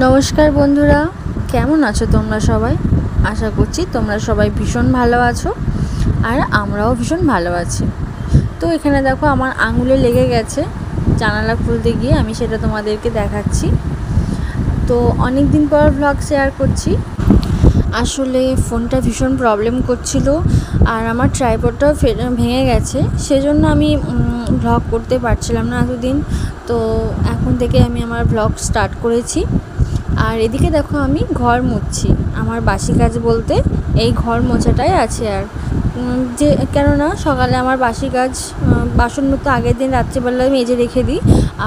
নমস্কার বন্ধুরা, কেমন আছো তোমরা সবাই? আশা করছি তোমরা সবাই ভীষণ ভালো আছো আর আমরাও ভীষণ ভালো আছি। তো এখানে দেখো আমার আঙুলে লেগে গেছে জানালা খুলতে গিয়ে, আমি সেটা তোমাদেরকে দেখাচ্ছি। তো অনেক দিন পর ভ্লগ শেয়ার করছি। আসলে ফোনটা ভীষণ প্রবলেম করছিল আর আমার ট্রাইপডটাও ভেঙে গেছে, সেজন্য আমি ভ্লগ করতে পারছিলাম না এতদিন। তো এখন থেকে আমি আমার ভ্লগ স্টার্ট করেছি। আর এদিকে দেখো আমি ঘর মুছছি। আমার বাসি কাজ বলতে এই ঘর মোছাটাই আছে। আর যে কেননা সকালে আমার বাসি কাজ, বাসন তো আগের দিন রাত্রিবেলায় মেজে রেখে দিই,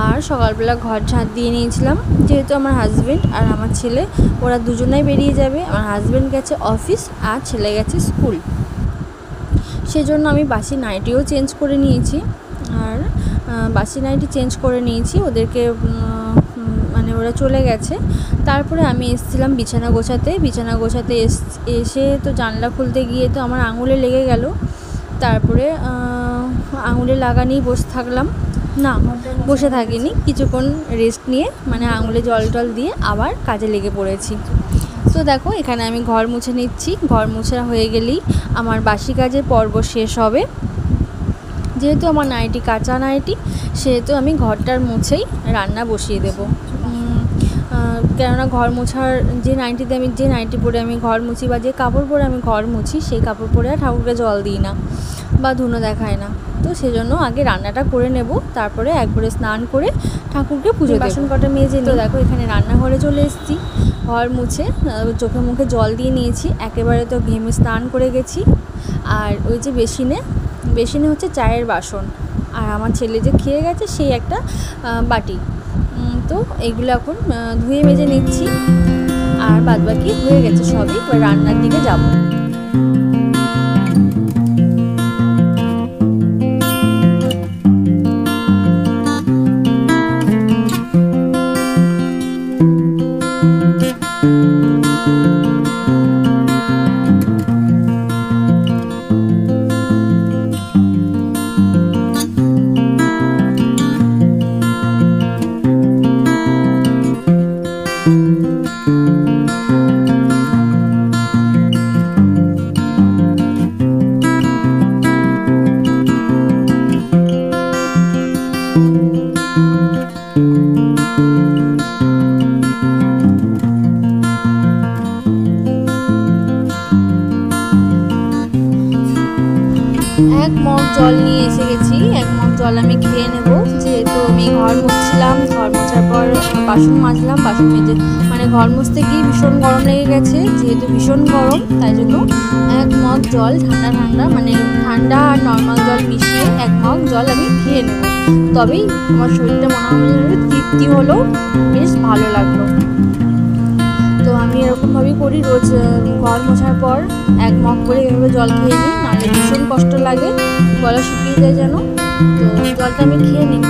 আর সকালবেলা ঘর ঝাঁট দিয়ে নিয়েছিলাম। যেহেতু আমার হাজব্যান্ড আর আমার ছেলে ওরা দুজনেই বেরিয়ে যাবে, আমার হাজব্যান্ড গেছে অফিস আর ছেলে গেছে স্কুল, সেজন্য আমি বাসি নাইটিও চেঞ্জ করে নিয়েছি। আর বাসি নাইটি চেঞ্জ করে নিয়েছি, ওদেরকে মানে ওরা চলে গেছে। তারপরে আমি এসেছিলাম বিছানা গোছাতে এসে তো জানলা খুলতে গিয়ে তো আমার আঙুলে লেগে গেল। তারপরে আঙুলে লাগা নিয়ে বসে থাকলাম, না বসে থাকিনি, কিছুক্ষণ রেস্ট নিয়ে মানে আঙুলে জল টল দিয়ে আবার কাজে লেগে পড়েছি। তো দেখো এখানে আমি ঘর মুছে নিচ্ছি। ঘর মোছা হয়ে গেলেই আমার বাসি কাজের পর্ব শেষ হবে। যেহেতু আমার নাইটি কাঁচা নাইটি, সেহেতু আমি ঘরটার মুছেই রান্না বসিয়ে দেবো। কেননা ঘর মোছার যে নাইটি পরে আমি ঘর মুছি বা যে কাপড় পরে আমি ঘর মুছি, সেই কাপড় পরে আর ঠাকুরকে জল দিই না বা ধুনো দেখায় না। তো সেজন্য আগে রান্নাটা করে নেব, তারপরে একবারে স্নান করে ঠাকুরকে পুজো দেব। বাসন কটা মেজে নিই। তো দেখো এখানে রান্নাঘরে চলে এসেছি, ঘর মুছে চোখে মুখে জল দিয়ে নিয়েছি, একেবারে তো ঘেমে স্নান করে গেছি। আর ওই যে বেসিনে হচ্ছে চায়ের বাসন, আর আমার ছেলে যে খেয়ে গেছে সেই একটা বাটি। তো এইগুলো এখন ধুয়ে মেজে নিচ্ছি, আর বাদবাকি হয়ে গেছে সবই। এবার রান্নার দিকে যাব। এক মগ জল নিয়ে এসে গেছি, এক মগ জল আমি খেয়ে নেব। যেহেতু আমি ঘর মুছছিলাম, ঘর মোছার পর বাসন মাজলাম, বাসন মেজে মানে ঘর মুছতে গিয়ে ভীষণ গরম লেগে গেছে। যেহেতু ভীষণ গরম, তাই জন্য এক মগ জল ঠান্ডা মানে ঠান্ডা আর নর্মাল জল মিশিয়ে এক মগ জল আমি খেয়ে নেব। তবেই আমার শরীরটা মনে হয় তৃপ্তি হলো, বেশ ভালো লাগলো। তো আমি এরকমভাবেই করি রোজ, ঘর মোছার পর এক মগ করে এভাবে জল খেয়ে নিই, নাহলে ভীষণ কষ্ট লাগে, গলা শুকিয়ে যায় যেন। তো জলটা আমি খেয়ে নিই।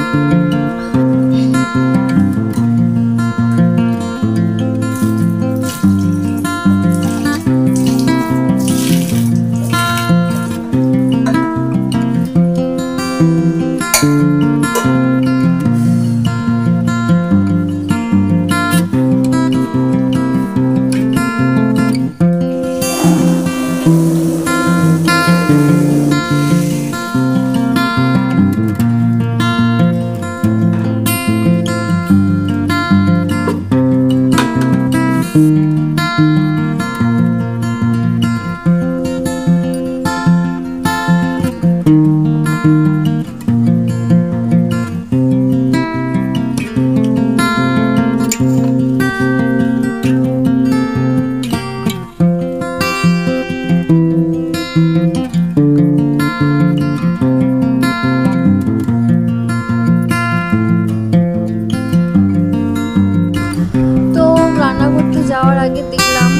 যাওয়ার আগে দেখলাম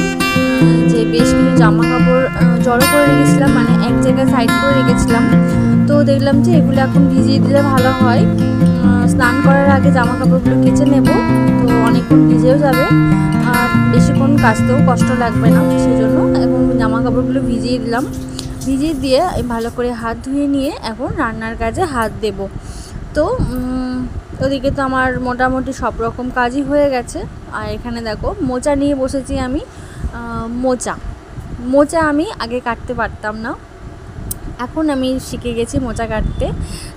যে বেশ কিছু জামা কাপড় জড়ো করে রেখেছিলাম, মানে এক জায়গায় সাইড করে রেখেছিলাম। তো দেখলাম যে এগুলো এখন ভিজিয়ে দিলে ভালো হয়। স্নান করার আগে জামা কাপড়গুলো কেচে নেব, তো অনেকক্ষণ ভিজেও যাবে আর বেশিক্ষণ কাচতেও কষ্ট লাগবে না। সেজন্য এখন জামা কাপড়গুলো ভিজিয়ে দিলাম। ভিজিয়ে দিয়ে ভালো করে হাত ধুয়ে নিয়ে এখন রান্নার কাজে হাত দেব। তো ওদিকে তো আমার মোটামুটি সব রকম কাজই হয়ে গেছে। আর এখানে দেখো মোচা নিয়ে বসেছি আমি। মোচা আমি আগে কাটতে পারতাম না, এখন আমি শিখে গেছি মোচা কাটতে।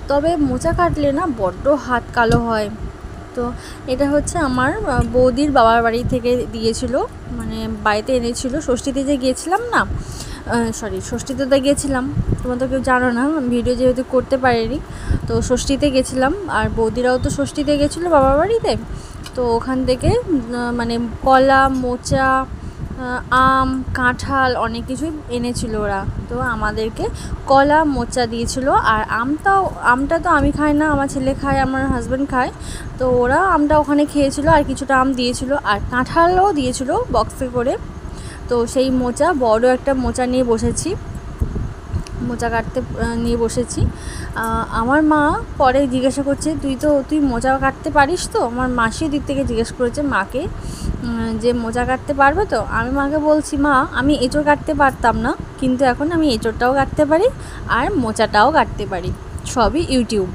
তবে মোচা কাটলে না বড্ড হাত কালো হয়। তো এটা হচ্ছে আমার বৌদির বাবার বাড়ি থেকে দিয়েছিল, মানে বাড়িতে এনেছিল। ষষ্ঠীতে যে গিয়েছিলাম না, ষষ্ঠীতে তো গিয়েছিলাম, তোমরা তো কেউ জানো না, ভিডিও যেহেতু করতে পারিনি। তো ষষ্ঠীতে গেছিলাম, আর বৌদিরাও তো ষষ্ঠীতে গেছিলো বাবার বাড়িতে। তো ওখান থেকে মানে কলা, মোচা, আম, কাঁঠাল অনেক কিছুই এনেছিল ওরা। তো আমাদেরকে কলা, মোচা দিয়েছিল। আর আমটা তো আমি খাই না, আমার ছেলে খায়, আমার হাজব্যান্ড খায়। তো ওরা আমটা ওখানে খেয়েছিল, আর কিছুটা আম দিয়েছিল, আর কাঁঠালও দিয়েছিল বক্সে করে। তো সেই বড় একটা মোচা নিয়ে বসেছি, মোচা কাটতে নিয়ে বসেছি। আমার মা পরে জিজ্ঞাসা করছে, তুই মোচা কাটতে পারিস তো? আমার মাসির দিক থেকে জিজ্ঞেস করেছে মাকে যে মোচা কাটতে পারবে তো? আমি মাকে বলছি, মা আমি এঁচোড় কাটতে পারতাম না, কিন্তু এখন আমি এঁচোড়টাও কাটতে পারি আর মোচাটাও কাটতে পারি, সবই ইউটিউব।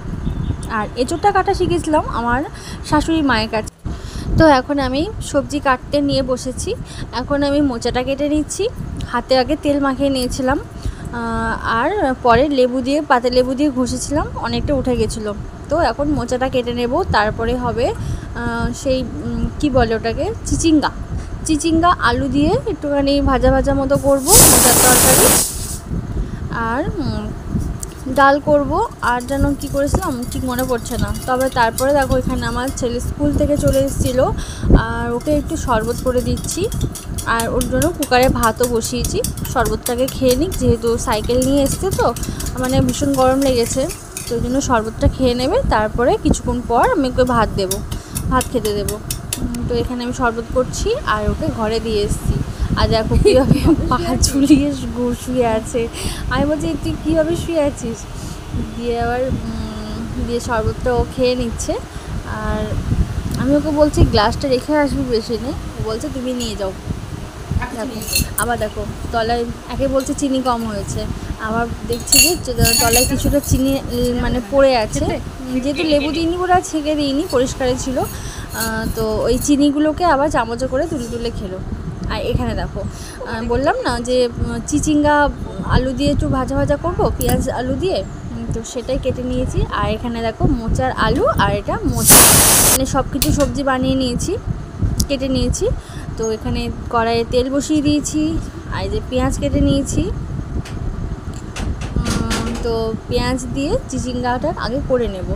আর এঁচোড়টা কাটা শিখেছিলাম আমার শাশুড়ি মায়ের কাছে। তো এখন আমি সবজি কাটতে নিয়ে বসেছি। এখন আমি মোচাটা কেটে নিচ্ছি। হাতে আগে তেল মাখিয়ে নিয়েছিলাম, আর পরে পাতা লেবু দিয়ে ঘষেছিলাম, অনেকটা উঠে গেছিলো। তো এখন মোচাটা কেটে নেব, তারপরে হবে সেই কি বলে ওটাকে, চিচিঙ্গা আলু দিয়ে একটুখানি ভাজা মতো করব মোচার তরকারি। আর ডাল করব, আর যেন কী করেছিলাম ঠিক মনে পড়ছে না। তবে তারপরে দেখো এখানে আমার ছেলে স্কুল থেকে চলে এসেছিলো, আর ওকে একটু শরবত করে দিচ্ছি। আর ওর জন্য কুকারে ভাতও বসিয়েছি, শরবতটাকে খেয়ে নিক, যেহেতু সাইকেল নিয়ে এসছে তো মানে ভীষণ গরম লেগেছে। তো ওই জন্য শরবতটা খেয়ে নেবে, তারপরে কিছুক্ষণ পর আমি ওকে ভাত খেতে দেবো। তো এখানে আমি শরবত করছি আর ওকে ঘরে দিয়ে এসেছি। আর দেখো কীভাবে পা ঝুলিয়ে শুয়ে আছে। আমি বলছি তুই কীভাবে শুয়ে আছিস, দিয়ে শরবতটা ও খেয়ে নিচ্ছে। আর আমি ওকে বলছি গ্লাসটা রেখে আসবি বেশি নেই, ও বলছে তুমি নিয়ে যাও। দেখো আবার দেখো তলায় একে বলছে চিনি কম হয়েছে, আবার দেখছি যে তলায় কিছুটা চিনি মানে পড়ে আছে। যেহেতু লেবু দিইনি ওরা ছেঁকে দিইনি, পরিষ্কারই ছিল। তো ওই চিনিগুলোকে আবার চামচে করে তুলে খেলো। আর এখানে দেখো বললাম না যে চিচিঙ্গা আলু দিয়ে একটু ভাজা করবো, পেঁয়াজ আলু দিয়ে, তো সেটাই কেটে নিয়েছি। আর এখানে দেখো মোচার আলু, আর এটা মোচা, মানে সব কিছু সবজি বানিয়ে নিয়েছি, কেটে নিয়েছি। তো এখানে কড়াইয়ে তেল বসিয়ে দিয়েছি, আর যে পেঁয়াজ কেটে নিয়েছি। তো পেঁয়াজ দিয়ে চিচিঙ্গাটা আগে করে নেব,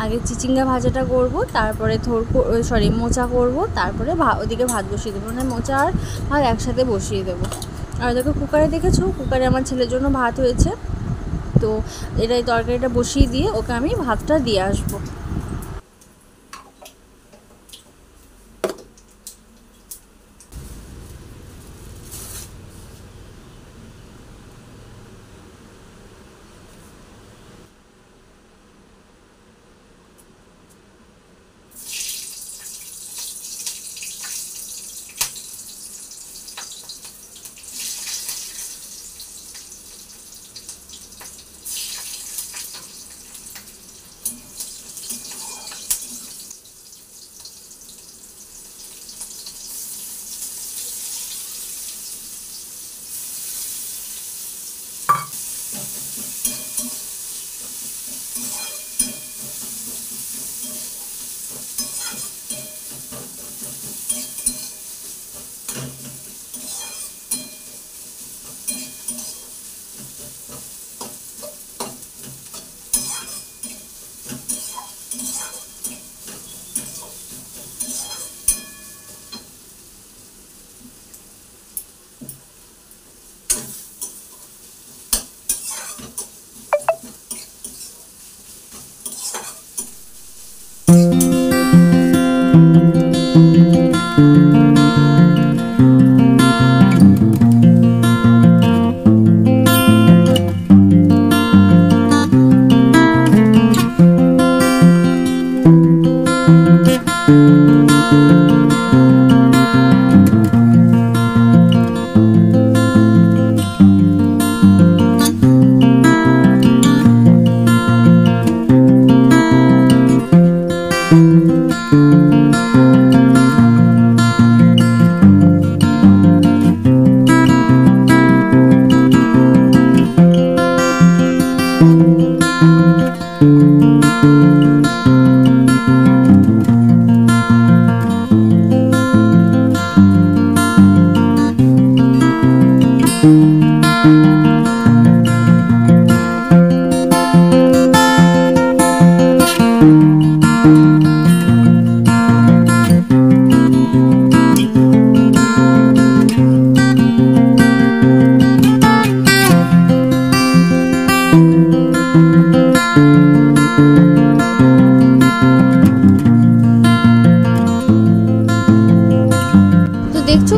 আগে চিচিঙ্গা ভাজাটা করব, তারপরে মোচা করব, তারপরে ওদিকে ভাত বসিয়ে দেবো, মানে মোচা আর ভাত একসাথে বসিয়ে দেবো। আর দেখো কুকারে দেখেছো, কুকারে আমার ছেলের জন্য ভাত হয়েছে। তো এই তরকারিটা বসিয়ে দিয়ে ওকে আমি ভাতটা দিয়ে আসবো।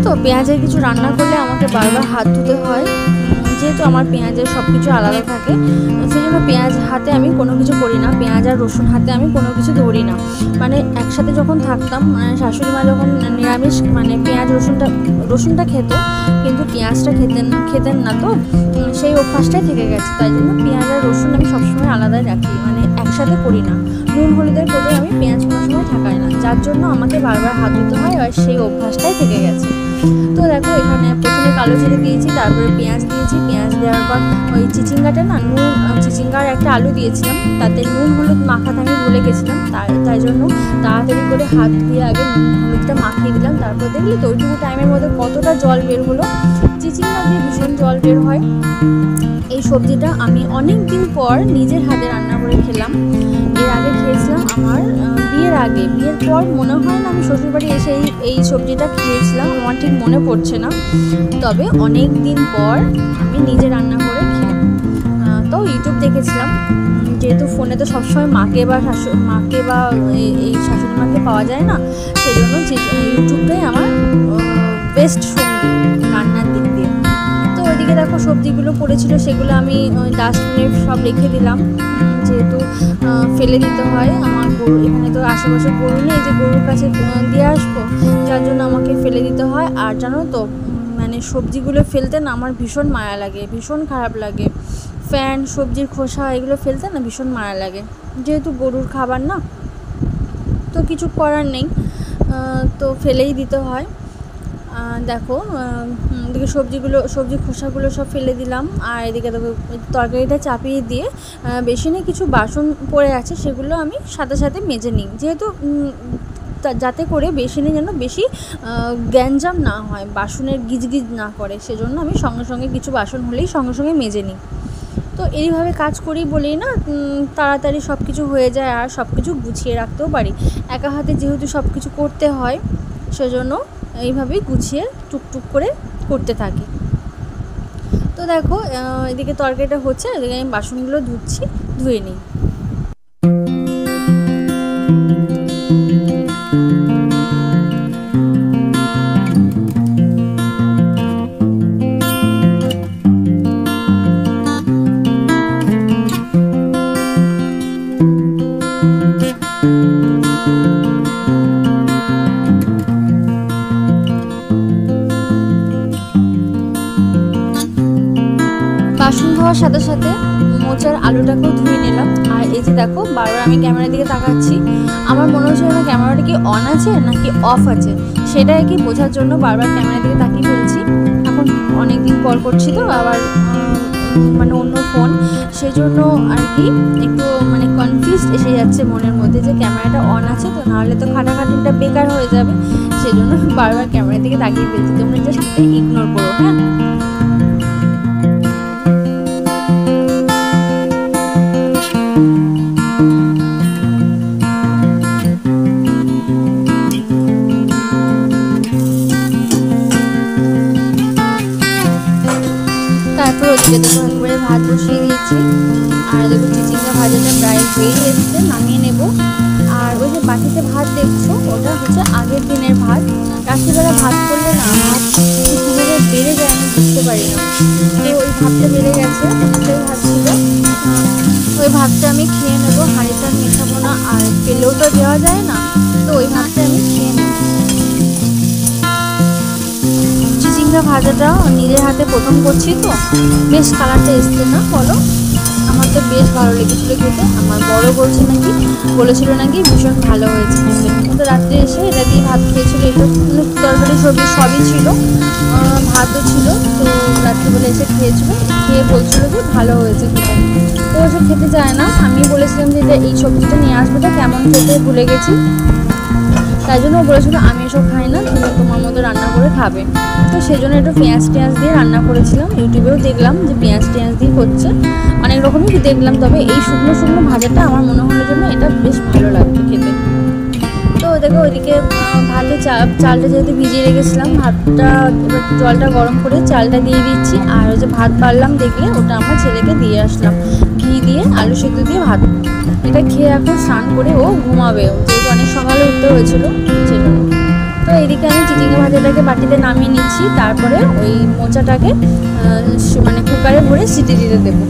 তো পেঁয়াজের কিছু রান্না করলে আমাকে বারবার হাত ধুতে হয়, যেহেতু আমার পেঁয়াজের সব কিছু আলাদা থাকে, সেই জন্য পেঁয়াজ হাতে আমি কোনো কিছু করি না, পেঁয়াজ আর রসুন হাতে আমি কোনো কিছু ধরি না। মানে একসাথে যখন থাকতাম, শাশুড়ি মা যখন নিরামিষ মানে পেঁয়াজ রসুনটা খেত, কিন্তু পেঁয়াজটা খেতেন না, তো সেই অভ্যাসটাই থেকে গেছে। তাই জন্য পেঁয়াজ আর রসুন আমি সবসময় আলাদাই রাখি, মানে একসাথে করি না। নুন হলুদের করে আমি পেঁয়াজ কোনো সময় ঠাকাই না, যার জন্য আমাকে বারবার হাত ধুতে হয়, আর সেই অভ্যাসটাই থেকে গেছে। তো দেখো এখানে প্রথমে কালো জিরে দিয়েছি, তারপরে পেঁয়াজ দিয়েছি, পেঁয়াজ দেওয়ার পর ওই চিচিঙ্গাটা না চিচিঙ্গার একটা আলু দিয়েছিলাম, তাতে নুন হলুদ মাখাতে আমি ভুলে গেছিলাম, তাই জন্য তাড়াতাড়ি করে হাত দিয়ে আগে নুন হলুদটা মাখিয়ে দিলাম। তারপর দেখলি তো ওইটুকু টাইমের মধ্যে কতটা জল বের হলো, চিচিঙ্গা দিয়ে ভীষণ জল বের হয়। এই সবজিটা আমি অনেক দিন পর নিজের হাতে রান্না করে খেলাম। এর আগে খেয়েছিলাম আমার বিয়ের পর মনে হয় না আমি শ্বশুরবাড়ি এসে এই সবজিটা খেয়েছিলাম, আমার ঠিক মনে পড়ছে না, তবে অনেক দিন পর আমি নিজে রান্না করে খেলাম। তো ইউটিউব দেখেছিলাম, যেহেতু ফোনে তো সবসময় মাকে বা এই শাশুড়ি মাকে পাওয়া যায় না, সেজন্য ইউটিউবটাই আমার বেস্ট সঙ্গী রান্নার দিক দিয়ে। তো ওইদিকে দেখো সবজিগুলো পড়েছিল, সেগুলো আমি ডাস্টবিনে সব রেখে দিলাম, যেহেতু ফেলে দিতে হয়। আমার গরু এখানে তো আশেপাশে গরু নেই যে গরুর কাছে দিয়ে আসবো, যার জন্য আমাকে ফেলে দিতে হয়। আর জানো তো মানে সবজিগুলো ফেলতে না আমার ভীষণ মায়া লাগে, ভীষণ খারাপ লাগে। সবজির খোসা এগুলো ফেলতে না ভীষণ মায়া লাগে, যেহেতু গরুর খাবার না, তো কিছু করার নেই, তো ফেলেই দিতে হয়। দেখো এদিকে সবজির খোসাগুলো সব ফেলে দিলাম, আর এদিকে দেখো তরকারিটা চাপিয়ে দিয়ে বেসিনে কিছু বাসন পড়ে আছে, সেগুলো আমি সাথে সাথে মেজে নিই, যেহেতু যাতে করে বেসিনে যেন বেশি গ্যাঞ্জাম না হয়, বাসনের গিজগিজ না করে, সেজন্য আমি সঙ্গে সঙ্গে কিছু বাসন হলেই সঙ্গে সঙ্গে মেজে নিই। তো এইভাবে কাজ করি বলেই না তাড়াতাড়ি সব কিছু হয়ে যায়, আর সব কিছু গুছিয়ে রাখতেও পারি। একা হাতে যেহেতু সব কিছু করতে হয়, সেজন্য এইভাবেই গুছিয়ে টুকটুক করে করতে থাকি। তো দেখো এদিকে তরকারিটা হচ্ছে, এদিকে আমি বাসনগুলো ধুয়ে নিই। বাসন ধোয়ার সাথে সাথে মোচার আলুটাকেও ধুয়ে নিলাম। আর এই যে দেখো বারবার আমি ক্যামেরার দিকে তাকাচ্ছি, আমার মনে হচ্ছে না ক্যামেরাটা কি অন আছে নাকি অফ আছে, সেটা কি বোঝার জন্য বারবার ক্যামেরার দিকে তাকিয়ে ফেলছি। এখন অনেকদিন পর করছি তো আবার মানে অন্য ফোন, সেজন্য আর কি একটু মানে কনফিউজ এসে যাচ্ছে মনের মধ্যে যে ক্যামেরাটা অন আছে তো, নাহলে তো খাটাখাটিটা বেকার হয়ে যাবে, সেজন্য বারবার ক্যামেরার দিকে তাকিয়ে ফেলছি। তোমরা জাস্ট ইগনোর করো, হ্যাঁ। তারপর ওদিকে দেখো একবারে ভাত বসিয়ে দিয়েছি, আর দেখো চিচিঙ্গা ভাজাটা প্রায় হয়ে এসছে, নামিয়ে নেব। আর ওই যে বাটিতে ভাত দেখছো, ওটা হচ্ছে আগের দিনের ভাত। রাত্রিবেলা ভাত করলে না ভাত কীভাবে বেড়ে যায় আমি বুঝতে পারি না, তো ওই ভাতটা বেড়ে গেছে, ওই ভাত ছিল, ওই ভাতটা আমি খেয়ে নেবো, হাঁড়িটা মেশাবো না, আর ফেলেও তো দেওয়া যায় না, তো ওই ভাতটা আমি খেয়ে নেব। চিচিঙ্গা ভাজাটা নিজের হাতে প্রথম করছি তো, বেশ কালারটা এসছে না বলো, আমার তো বেশ ভালো লেগেছিলো খেতে। আমার বড় বলেছিল নাকি ভীষণ ভালো হয়েছে খেতে। তো রাত্রে এসে এটা দিয়ে ভাত খেয়েছিল, এটা তরকারি সবজি সবই ছিল, ভাতও ছিল, তো রাত্রিবেলা এসে খেয়েছিল, খেয়ে বলছিল যে ভালো হয়েছে খেতে। তো ওসব খেতে চায় না, আমি বলেছিলাম যে এই সবজিটা নিয়ে আসবে, তো কেমন খেতে ভুলে গেছি, তাই জন্য ও বলেছিল আমি এসব খাই না, তুমি তোমার মতো রান্না করে খাবে। তো সেই জন্য একটু পেঁয়াজ দিয়ে রান্না করেছিলাম। ইউটিউবেও দেখলাম যে পেঁয়াজ দিয়ে করছে, অনেক রকমই দেখলাম, তবে এই শুকনো ভাজাটা আমার মনে হলো জন্য এটা বেশ ভালো লাগবে খেতে। তো দেখো ওইদিকে ভাতে চালটা যেহেতু ভিজিয়ে রেখেছিলাম, ভাতটা এবার জলটা গরম করে চালটা দিয়ে দিচ্ছি, আর ওই যে ভাত বাড়লাম দেখলে ওটা আমার ছেলেকে দিয়ে আসলাম, ঘি দিয়ে আলু সেদ্ধ দিয়ে ভাত। এটা খেয়ে এখন স্নান করে ও ঘুমাবে, যেহেতু অনেক সকালে উঠতে হয়েছিল সেজন্য। তো এইদিকে আমি চিচিঙ্গা ভাজাটাকে বাটিতে নামিয়ে নিচ্ছি, তারপরে ওই মোচাটাকে মানে কুকারে ভরে সিটি দিতে দেবো।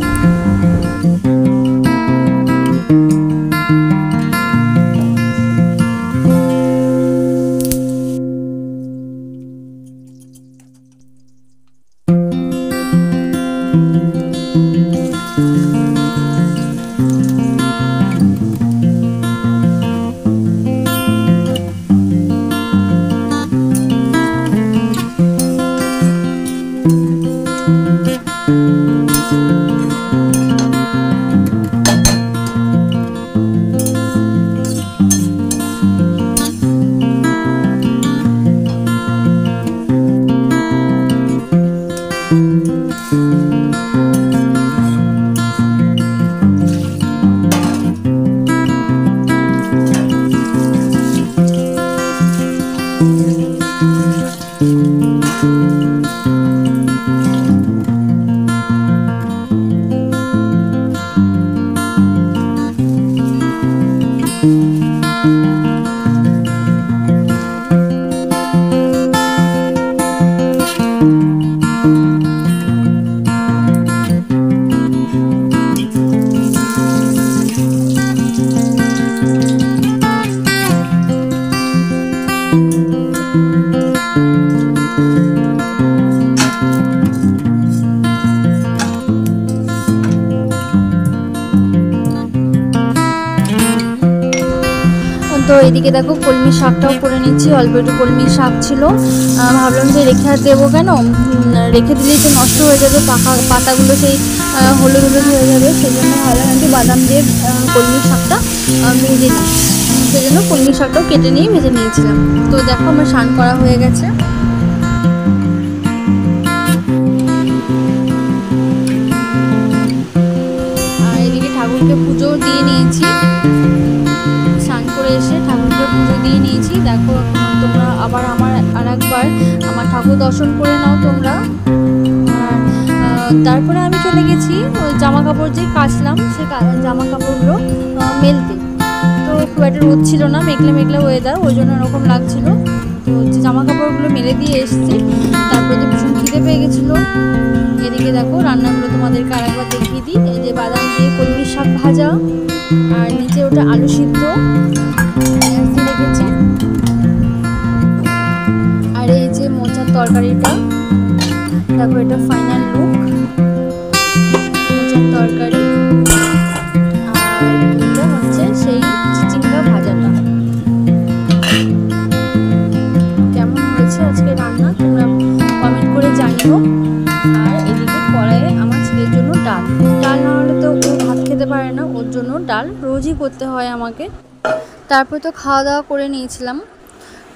তো এদিকে দেখো কলমি শাকটাও করে নিচ্ছি। অল্প একটু কলমি শাক ছিল, ভাবলাম যে রেখে আর দেবো কেন, রেখে দিলেই তো নষ্ট হয়ে যাবে, পাতাগুলো সেই হলুদ হলুদ হয়ে যাবে। সেই জন্য ভাবলাম একটু বাদাম দিয়ে কলমি শাকটা ভেজে নিই। সেই জন্য কলমি শাকটাও কেটে নিয়ে ভেজে নিয়েছিলাম। তো দেখো আমার স্নান করা হয়ে গেছে। আর এদিকে ঠাকুরকে পুজো দিয়ে নিয়েছি, স্নান করে এসে ঠাকুরকে পুজো দিয়ে নিয়েছি। দেখো তোমরা আবার আরেকবার আমার ঠাকুর দর্শন করে নাও তোমরা। তারপরে আমি চলে গেছি ওই জামা কাপড় যে কাচলাম সে জামা কাপড়গুলো মেলতে। তো খুব একটা রোদ ছিল না, মেঘলা মেঘলা ওয়েদার, ওই জন্য এরকম লাগছিল। তো জামা কাপড়গুলো মেলে দিয়ে এসেছি। তারপরে তো ভীষণ খিদে পেয়ে গেছিলো। এদিকে দেখো রান্নাগুলো তোমাদেরকে আরেকবার দেখিয়ে দিই। এই যে বাদাম দিয়ে কলমি শাক ভাজা, আর নিচে ওটা আলু সিদ্ধ রেখেছি। আর এই যে মোচার তরকারিটা দেখো, এটা ফাইনাল লুক মোচার তরকারি। আর এটা হচ্ছে সেই চিচিঙ্গা ভাজাটা। কেমন হয়েছে আজকে রান্না তোমরা কমেন্ট করে জানিও। আর এদিকে কড়াইয়ে আমার ছেলের জন্য ডাল না হলে তো ও ভাত খেতে পারে না, ওর জন্য ডাল রোজই করতে হয় আমাকে। তারপর তো খাওয়া দাওয়া করে নিয়েছিলাম।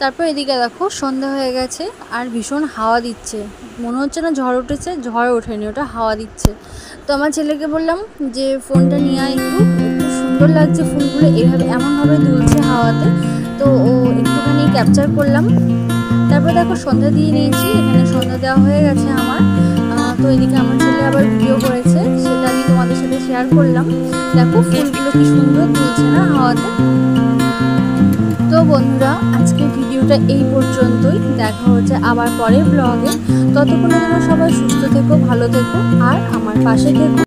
তারপর এদিকে দেখো সন্ধ্যা হয়ে গেছে আর ভীষণ হাওয়া দিচ্ছে, মনে হচ্ছে না ঝড় উঠেছে, ঝড় ওঠেনি, ওটা হাওয়া দিচ্ছে। তো আমার ছেলেকে বললাম যে ফোনটা নিয়ে আয়, একটু সুন্দর লাগছে ফুলগুলো এভাবে এমনভাবে দুলছে হাওয়াতে। তো ও একটুখানি ক্যাপচার করলাম। তারপর দেখো সন্ধ্যা দিয়ে নিয়েছি, এখানে সন্ধ্যা দেওয়া হয়ে গেছে আমার। তো এদিকে আমার ছেলে আবার ভিডিও করেছে, সেটা আমি তোমাদের সাথে শেয়ার করলাম। দেখো ফুলগুলো কি সুন্দর দুলছে না হাওয়াতে। তো বন্ধুরা আজকের ভিডিওটা এই পর্যন্তই, দেখা হচ্ছে আবার পরের ব্লগে। ততক্ষণের জন্য সবাই সুস্থ থেকো, ভালো থেকো আর আমার পাশে থেকো।